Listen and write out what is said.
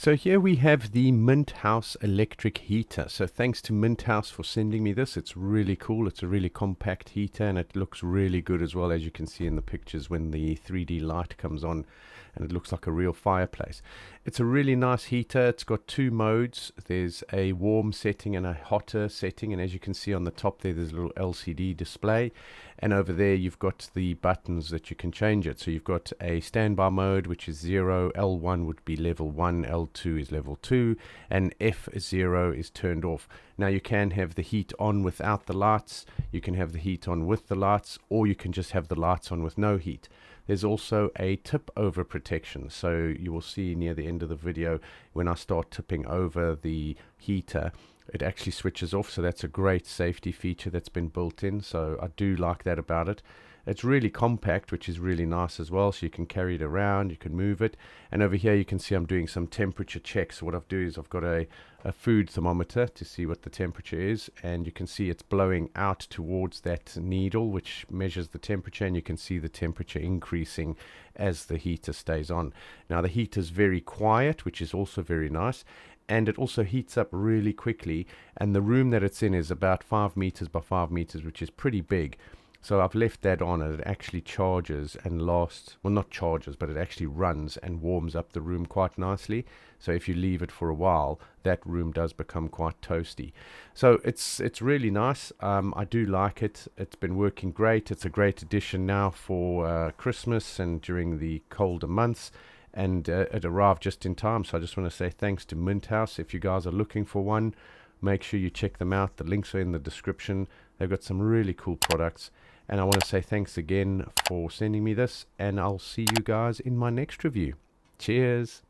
So here we have the Mint House electric heater. So thanks to Mint House for sending me this. It's really cool. It's a really compact heater and it looks really good as well, as you can see in the pictures when the 3D light comes on, and it looks like a real fireplace. It's a really nice heater. It's got two modes. There's a warm setting and a hotter setting, and as you can see on the top there's a little LCD display, and over there you've got the buttons that you can change it. So you've got a standby mode, which is 0, L1 would be level 1, L2 is level 2, and F0 is turned off. Now you can have the heat on without the lights, you can have the heat on with the lights, or you can just have the lights on with no heat. There's also a tip over protection, so you will see near the end of the video when I start tipping over the heater, it actually switches off. So that's a great safety feature that's been built in, so I do like that about it. It's really compact, which is really nice as well, so you can carry it around, you can move it. And over here you can see I'm doing some temperature checks. So what I've done is I've got a food thermometer to see what the temperature is, and you can see it's blowing out towards that needle which measures the temperature, and you can see the temperature increasing as the heater stays on. Now the heat is very quiet, which is also very nice, and it also heats up really quickly, and the room that it's in is about 5 meters by 5 meters, which is pretty big. So I've left that on, and it actually charges and lasts, well, not charges, but it actually runs and warms up the room quite nicely. So if you leave it for a while, that room does become quite toasty. So it's really nice. I do like it. It's been working great. It's a great addition now for Christmas and during the colder months. And it arrived just in time. So I just want to say thanks to Mint House. If you guys are looking for one, make sure you check them out. The links are in the description. They've got some really cool products. And I want to say thanks again for sending me this, and I'll see you guys in my next review. Cheers!